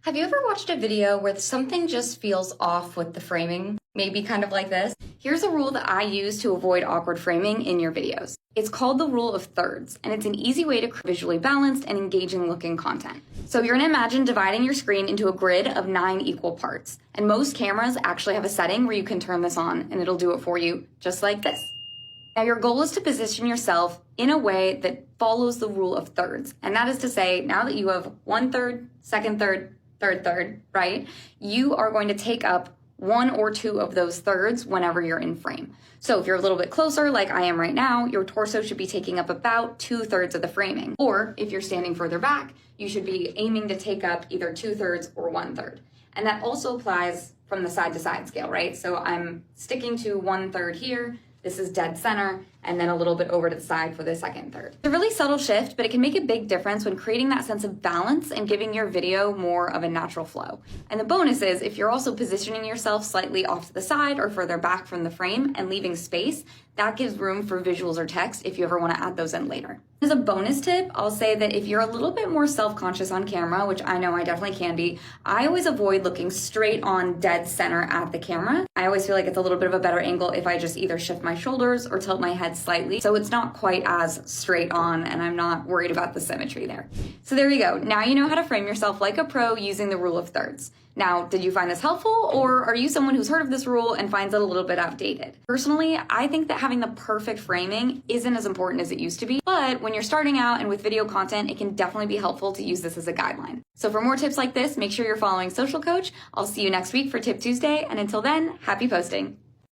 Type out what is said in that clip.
Have you ever watched a video where something just feels off with the framing? Maybe kind of like this. Here's a rule that I use to avoid awkward framing in your videos. It's called the rule of thirds, and it's an easy way to create visually balanced and engaging looking content. So you're gonna imagine dividing your screen into a grid of 9 equal parts. And most cameras actually have a setting where you can turn this on and it'll do it for you just like this. Now your goal is to position yourself in a way that follows the rule of thirds. And that is to say, now that you have 1/3, 2nd third, 3rd third, right? You are going to take up 1 or 2 of those thirds whenever you're in frame. So if you're a little bit closer, like I am right now, your torso should be taking up about 2/3 of the framing. Or if you're standing further back, you should be aiming to take up either 2/3 or 1/3. And that also applies from the side to side scale, right? So I'm sticking to 1/3 here. This is dead center, and then a little bit over to the side for the 2nd third. It's a really subtle shift, but it can make a big difference when creating that sense of balance and giving your video more of a natural flow. And the bonus is, if you're also positioning yourself slightly off to the side or further back from the frame and leaving space, that gives room for visuals or text if you ever want to add those in later. As a bonus tip, I'll say that if you're a little bit more self-conscious on camera, which I know I definitely can be, I always avoid looking straight on dead center at the camera. I always feel like it's a little bit of a better angle if I just either shift my shoulders or tilt my head slightly, so it's not quite as straight on and I'm not worried about the symmetry there. So there you go. Now you know how to frame yourself like a pro using the rule of thirds. Now, did you find this helpful, or are you someone who's heard of this rule and finds it a little bit outdated? Personally, I think that having the perfect framing isn't as important as it used to be, but when you're starting out and with video content, it can definitely be helpful to use this as a guideline. So for more tips like this, make sure you're following Social Coach. I'll see you next week for Tip Tuesday, and until then, happy posting.